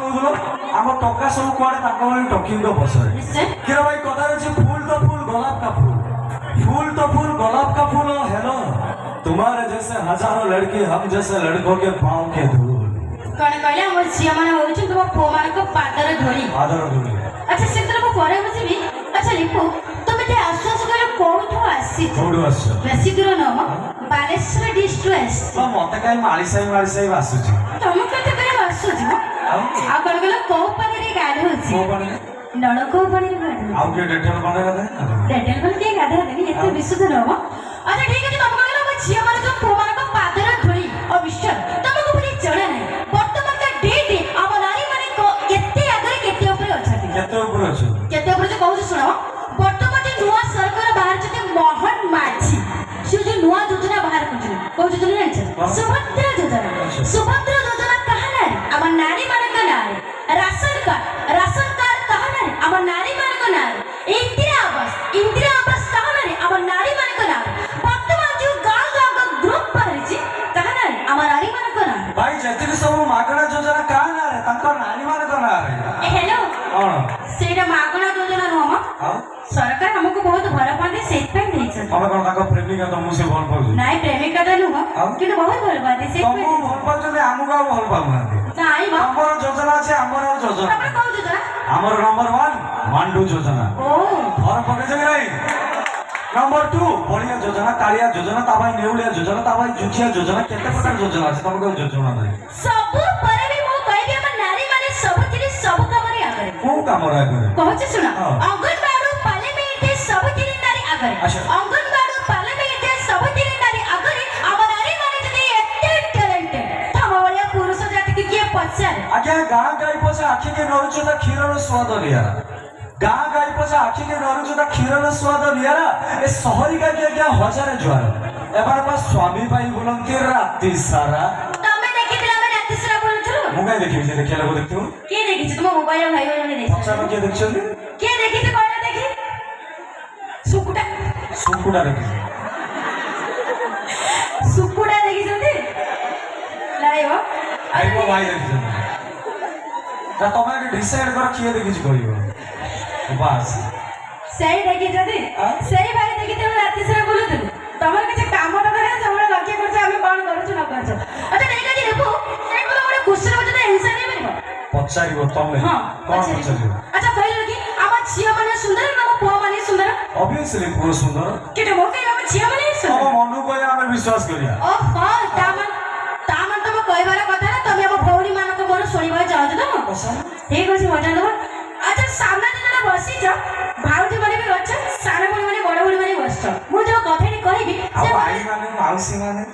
आम टका सब कड़े टकिंग बसरे कि भाई कथा अच्छे फूल तो फूल गोलाप का फूल फूल तो फूल गोलाप का फूल हेलो तुम्हारे जैसे हजारों लड़की हम जैसे लड़कों के पाँव के धूल कौन कहले हमर झिया माने होउछ तुम पो मान को पादर धोरी अच्छा से तरफ करे बसिबी अच्छा लिखो तुम ते आश्वास कर कोठो आसी बेसी दूर न बालेश्वर डिस्ट्रेस मत कहीं मालिसाई आसुची तुम कते करे आसुची आ कण गला को पानी रे गाड होची नळको पानी रे गाड आउ के डेटल बने गले डेटल बन के गाड होनी एते विशुद्ध न अच्छा ठीक है तुम कहले को झिया माने तुम पो मान को पादर धोरी और मिस्टर तुमको पुरी चढ़े नहीं वर्तमान का डेट अब नारी माने को एते आगे केते ऊपर अछती केते ऊपर जो कहू सुनो वर्तमान जे नुवा सरकार बाहर जते मोहन माछी से जो नुवा योजना बाहर करछन कहू योजना जानछ सुभद्रा योजना कहना अब नारी माने का नारी राशन कार्ड कहना अब नारी माने का नारी इंदिरा आवास कहना अब नारी माने का नारी वर्तमान जो गांव का ग्रुप बाहर कहना अब नारी माने का नारी भाई जति सब मागणा योजना का ना रे तंका नानी माने को ना रे हेलो सेटा मागणा योजना नो सरकार हमको बहुत भल पाते सेट पे देछन हम कोन ताको प्रेमिका त मुसे भल पाउ नाही प्रेमिका त नुह किंतु बहुत भल पाते सेट पे तुम भल पाउ जे हमको भल पाउ ना नाही बा हमर योजना আছে हमर योजना आपण कोन योजना हमर नंबर 1 मांडू योजना ओ घर पके जगे रे नंबर 2 बलिया योजना कालिया योजना ताबाई नेउलिया योजना ताबाई जुचिया योजना केते प्रकार योजना আছে तुमको योजना नाही सब पर भी मो कहबे हम नारी माने सब जिनि सब काम रे आगे को काम रे आगे कहछ सुना अंगनबाड़ी पार्लियामेंट सब जिनि नारी आगे अंगनबाड़ी पार्लियामेंट सब जिनि नारी आगे अब नारी माने जदि एते टैलेंटेड थमवलिया पुरुष जाति के किए पछार आज्ञा गाँ गाई पछा आखि के नरुचता क्षीरर स्वाद लिया गाँ गाई पछा आखि के नरुचता क्षीरर स्वाद लिया ए शहरी का क्या हजार ज्वार एबार पास स्वामी भाई बुलंती राति सारा तमे देखितला मैं राति सारा बोलछलो मु काई देखि जे देखिला को देखथु के देखि तुम मोबाइल भाई भाई ने देखि अच्छा के देखछली के देखि तो कहला देखि सुकुटा देखि सुकुटा देखि जंदी लाइव आइबो भाई देखि ता तमे डिसाइड कर किए देखि कहियो बस सही देखि जंदी सही भाई देखि तो राति सारा बोलु तमर के काम न करे हमरा लक्ष्य करछ हम कोन करू न करछ अच्छा नहीं कहि देखो सेट को मोर क्वेश्चन हो जते आंसर नहीं मिलबो पछारिबो तमे कोन पछारिबो अच्छा कहलो कि आमा छिया माने सुंदर ना पो माने सुंदर ऑब्वियसली पूरा सुंदर केटे मो कहि आमा छिया माने सुंदर हम मनु कोइ हम विश्वास करिया ओहो तामन तो कहबार कथा ना तमे अब भौरी मान को मोर सुनिबा चाहत न ठीक अछि मजा दबा अच्छा सामने जने बसी जा भाउजी माने भी अच्छा सारा माने बड़ बड़ माने बसछ मु जो कथानी कहबी से भाई माने माउसी माने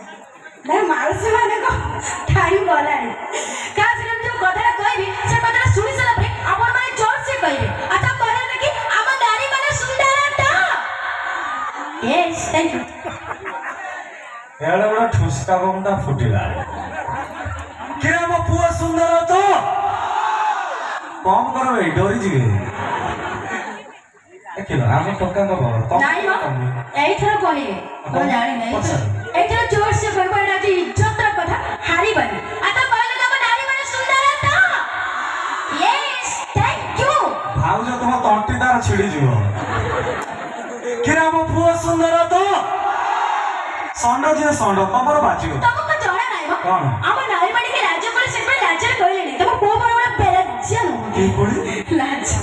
नहीं माउसी माने को टाइम गलानी का से जो कथा कहबी से कथा सुनि सला पे अपन माने जोर से कहबी अच्छा कहले कि आमा नारी माने सुंदर ता यस थैंक यू एड़ा बड़ा ठुसका बमटा फुटिला के हम पुआ सुंदर तो कम करो ए डोरी जिगे देखिला हम टक्का को बोल तो नहीं हो एई थरा कहले तो जानि नहीं एई थरा जोर से कहबो एटा कि इज्जत रा कथा हारी बनी आता कहले हम नारी माने सुंदर ता यस थैंक यू भाउज तुम तंटी तार छिड़ी जिवो के हम पुआ सुंदर तो संडो जे संडो कमर बाजियो तुमको जणा नाही हो कोन हम नारी माने के राज्य पर से पे राज्य कहले नहीं तुम को बड़ बड़ बेलज्जा नो की कोड़ी लाज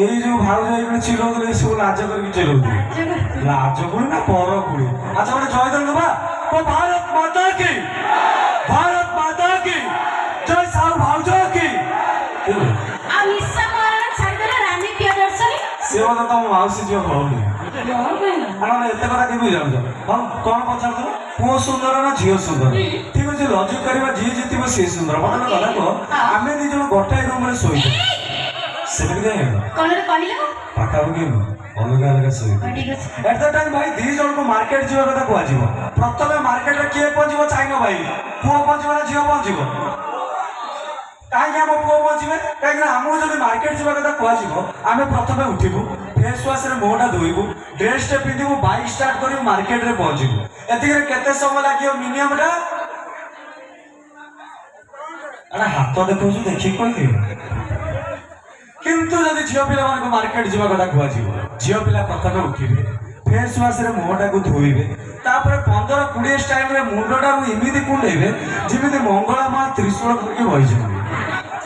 এই যে ভাউজ এগুলো চিরোদলে সব লাজ করে চিরোদলে লাজ করে না পর করে আচ্ছা মানে জয় দেন বাবা ও ভারত মাতা কি জয় সাউ ভাউজ কি আমি সমারণ ছাড়লে রানী প্রিয়দর্শনী সেবা তো তম মাউসি জিও হউনি মানে এতে কথা কি বুঝাও হম কোন পছন্দ পুଅ সুন্দর না ঝিও সুন্দর ঠিক আছে লজিক করিবা ঝিও জিতিব সে সুন্দর মানে কথা কো আমি নি জন গোটাই রুম রে শোই সেটা কি কোন কহিলে পাকাবকি अलग अलग सुविधा एट द टाइम भाई दी जन को मार्केट जीवा कथा को आजीव प्रथमे मार्केट रे के पहुंचबो चाइनो भाई पुओ पहुंचबो ना झियो पहुंचबो काहे हम पुओ पहुंचबे काहे ना हमहु जदी मार्केट जीवा कथा को आजीव आमे प्रथमे उठिबु फेस वाश रे मोटा धोइबु ड्रेस टे पिंदिबु बाइक स्टार्ट करिबु मार्केट रे पहुंचबु एतिके केते समय लागियो मिनिमम टा ଆରେ ହାତ ଦେଖାଉଛୁ ଦେଖିକି କହିଦିଅ। କିନ୍ତୁ ଯଦି ଝିଅ ପିଲାମାନଙ୍କୁ ମାର୍କେଟ ଯିବା କଥା କୁହାଯିବ, ଝିଅ ପିଲା ପ୍ରଥମେ ଉଠିବେ, ଫେସ୍ ୱାଶରେ ମୁହଁଟାକୁ ଧୋଇବେ, ତାପରେ 15-20 ଷ୍ଟାଇଲରେ ମୁଣ୍ଡଟାକୁ ଏମିତି କୁଣ୍ଡେଇବେ ଯେମିତି ମଙ୍ଗଳା ମା ତ୍ରିଶୂଳ ଧରିକି ବହିଛନ୍ତି।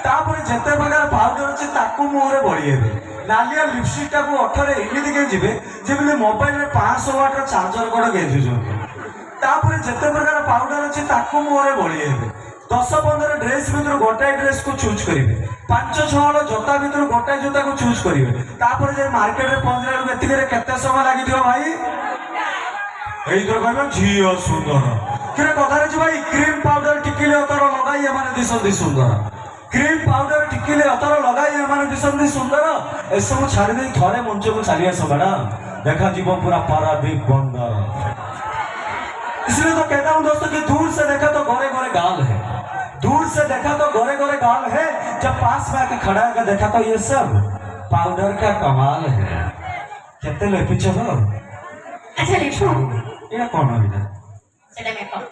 ତାପରେ ଯେତେ ପ୍ରକାର ପାଉଡର ଅଛି ତାକୁ ମୁହଁରେ ବଳିହେବେ। ନାଲିଆ ଲିପଷ୍ଟିକଟାକୁ ଅଠରେ ଏମିତି ଗେଞ୍ଜିବେ ଯେମିତି ମୋବାଇଲରେ 500 ୱାଟ୍ର ଚାର୍ଜର କଡ଼ ଗେଞ୍ଜୁଛନ୍ତି। ତାପରେ ଯେତେ ପ୍ରକାର ପାଉଡର ଅଛି ତାକୁ ମୁହଁରେ ବଳିହେବେ। 10-15 ଡ୍ରେସ୍ ଭିତରୁ ଗୋଟାଏ ଡ୍ରେସକୁ ଚୁଜ୍ କରିବେ। 5-6 ହଳ ଜୋତା ଭିତରୁ ଗୋଟାଏ ଜୋତାକୁ ଚୁଜ୍ କରିବେ। ତାପରେ ଯାଇ ମାର୍କେଟରେ ପହଞ୍ଚିଲା ବେଳକୁ ଏତିକିରେ କେତେ ସମୟ ଲାଗିଥିବ ଭାଇ? ଏଇଥର କହିବ ଝିଅ ସୁନ୍ଦର। କିରେ କଥାରେ ଅଛି ଭାଇ, କ୍ରିମ୍ ପାଉଡର ଟିକିଲେ ଅତର ଲଗାଇ ଏମାନେ ଦିଶନ୍ତି ସୁନ୍ଦର। କ୍ରିମ୍ ପାଉଡର ଟିକିଲେ ଅତର ଲଗାଇ ଏମାନେ ଦିଶନ୍ତି ସୁନ୍ଦର। ଏସବୁ ଛାଡ଼ି ଦେଇ ଥରେ ମଞ୍ଚକୁ ଚାଲି ଆସ ମ୍ୟାଡାମ, ଦେଖାଯିବ ପୁରା ପାରାଦୀପ ବନ୍ଦର। इसलिए तो कहता हूँ दोस्तों कि दूर से देखा तो गोरे गोरे गाल है, दूर से देखा तो गोरे गोरे गाल है, जब पास में आके खड़ा होकर देखा तो ये सब पाउडर का कमाल है। कहते लो पीछे हो আচ্ছা লেপু ये कौन हो इधर? সেটা মেকআপ।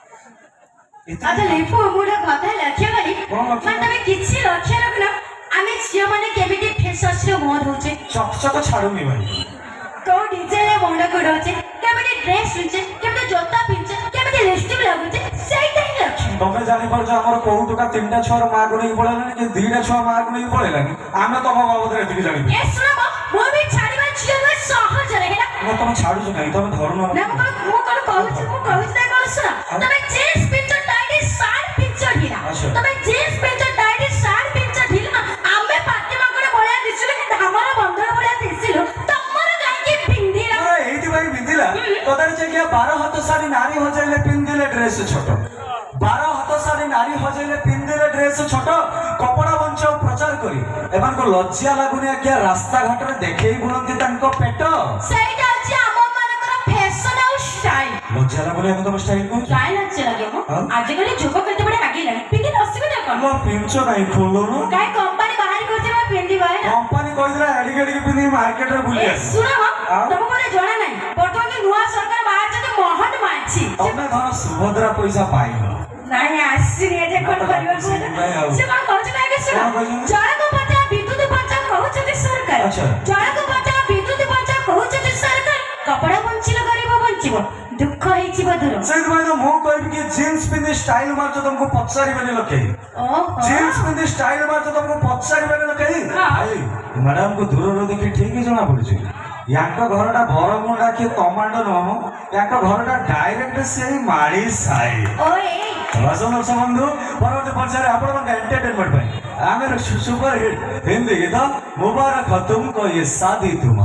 इतना আচ্ছা লেপু ମୁଁ ଗୋଟେ କଥା ଲକ୍ଷ୍ୟ କଲି, କଣ ଲକ୍ଷ୍ୟ? ମାନେ ତମେ କିଛି ଲକ୍ଷ୍ୟ ରଖିନ ଆମେ ଝିଅମାନେ କେମିତି ଫେସୱାଶରେ ମୁହଁ ଧୋଉଛେ, चकचक छाड़ूनी भाई। କୋଉ ଡିଜାଇନରେ ମୁଣ୍ଡକୁ ଉଡଉଛେ, କେମିତି ଡ୍ରେସ୍ ପିନ୍ଧୁଛେ, କେମିତି ଜୋତା ପିନ୍ଧୁଛେ, କେମିତି ଲିପଷ୍ଟିକ୍ ଲାଗୁଛେ, ସେଇଟା ହିଁ ଲକ୍ଷ୍ୟ। ତମେ ଜାଣିପାରୁଛ ଆମର କୋଉ ଟୋକା 3ଟା ଛୁଆର ମାଆକୁ ନେଇକି ପଳେଇଲାନି କି 2ଟା ଛୁଆ ମାଆକୁ ନେଇକି ପଳେଇଲାନି। ଆମେ ତମ ବାବଦରେ ଏତିକି ଜାଣିବୁ। ଏ ଶୁଣ ମୁଁ ବି ଛାଡ଼ିବା ଝିଅ ନୁହେଁ, ସହଜରେ ହେଲା। ତମେ ଛାଡୁଛ କାହିଁ? ତମେ ଧରୁନ ନା ମୁଁ କଣ କହୁଛି ନା କଣ ଶୁଣ, ତମେ ଜିନ୍ସ ପିନ୍ଧୁଛ ଟାଇଟ୍ ସାର୍ଟ ପିନ୍ଧୁଛ ଢିଲା, ଆଚ୍ଛା। ତମେ ଜିନ୍ସ ପିନ୍ଧୁଛ ଟାଇଟ୍ ସାର୍ଟ ପିନ୍ଧୁଛ ଢିଲା, ଆମେ ପାତି ମାଙ୍କଡ ଭଳିଆ ଦିଶିଲୁ କି ଧାମର ବନ୍ଧର ଭଳିଆ ଦିଶିଲୁ, ତମର କାହିଁକି ପିନ୍ଧିଲା? এইଥିପାଇଁ ପିନ୍ଧିଲା କଦାରେ ଯେ 12 ହାତ ଶାଢ଼ୀ ନାରୀ ହଜେଇଲେ ପିନ୍ଧିଲେ ଡ୍ରେସ୍ ଛୋଟ। 12 ହାତ ଶାଢ଼ୀ ନାରୀ ହଜେଇଲେ ପିନ୍ଧିଲେ ଡ୍ରେସ୍ ଛୋଟ। କପଡ଼ା ବଞ୍ଚାଉ ପ୍ରଚାର କରି ଏମାନଙ୍କୁ ଲଜ୍ଜା ଲାଗୁନି ଆଜ୍ଞା, ରାସ୍ତାଘାଟରେ ଦେଖେଇ ବୁଲନ୍ତି ତାଙ୍କ ପେଟ। ସେଇଟା ହଉଛି ଆମ ମାନଙ୍କର ଫ୍ୟାସନ ଆଉ ଷ୍ଟାଇଲ। ଲଜ୍ଜା ଲାଗୁନି ଆମେ ତମ ଷ୍ଟାଇଲ କହୁଛୁ? କାଇଁ ଲାଜ ଲାଗେ ମ? ହଁ? ଆଜିକାଲି ଯୁଗ କେତେ ବଡ ଆଗେଇଲାଣି, ପିନ୍ଧିଲେ ଅସୁବିଧା କଣ? ଆମ ପିଞ୍ଚ କାହିଁ ଖୋଲୁନୁ? କାଇଁ କମ୍ପାନୀ ବାହାରି କରୁଛି ଆମେ ପିନ୍ଧିବା ହେଲା। କମ୍ପାନୀ କହିଥିଲା ଏଡ଼ିକି ଏଡ଼ିକି ପିନ୍ଧିକି ମାର୍କେଟରେ ବୁଲି ଏ ଆସି। ଶୁଣ ମ, ଆଉ? ତମକୁ ବୋଧେ ଜଣା ନାହିଁ ବର୍ତ୍ତମାନ ନୂଆ ସରକାର ବାହାରିଛନ୍ତି ମୋହନ ମାଝୀ। ତମେ ଧର ସୁଭଦ୍ରା ପଇସା ପାଇଲ, ନାଇଁ ଆସିନି ଏ ଯେ କଣ କରିବା ଆସିନି ନାଇଁ ଆଉ। ସେ କଣ କହୁଛନ୍ତି ଆଜ୍ଞା ଶୁଣ, କଣ କହୁଛନ୍ତି? ଜଣକୁ ବଞ୍ଚା ବିଦ୍ୟୁତ ବଞ୍ଚା କହୁଛନ୍ତି ସରକାର, ଆଚ୍ଛା। ଜଣକୁ ବଞ୍ଚା ବିଦ୍ୟୁତ ବଞ୍ଚା କହୁଛନ୍ତି ସରକାର, କପଡ଼ା ବଞ୍ଚିଲେ ଗରିବ ବଞ୍ଚିବ, ଦୁଃଖ ହେଇଯିବ ଦୂର। ସେଇଥିପାଇଁ ତ ମୁଁ କହିବି କି ଜିନ୍ସ ପିନ୍ଧି ଷ୍ଟାଇଲ ମାରୁଛ ତମକୁ ପଚାରିବେନି ଲୋକେ। ଓହୋ ଜିନ୍ସ ପିନ୍ଧି ଷ୍ଟାଇଲ ମାରୁଛ ତମକୁ ପଚାରିବେନି ଲୋକେ। ହଁ। ଭାଇ ମ୍ୟାଡାମକୁ ଦୂରରୁ ଦେଖି ଠିକ ଜଣା ପଡୁଛି ୟାଙ୍କ ଘରଟା ବରମୁଣ୍ଡା କି ତମାଣ୍ଡ ନୁହଁ, ୟାଙ୍କ ଘରଟା ଡାଇରେକ୍ଟ ସେଇ ମାଳି ସାହି। ଓ ଏଇ ଦର୍ଶକ ବନ୍ଧୁ, ପରବର୍ତ୍ତୀ ପର୍ଯ୍ୟାୟରେ ଆପଣଙ୍କ ଏଣ୍ଟରଟେନମେଣ୍ଟ ପାଇଁ ଆମେ ସୁପର ହିଟ୍ ହିନ୍ଦୀ ଗୀତ ମୁବାରକ ତୁମको ये शादी तुम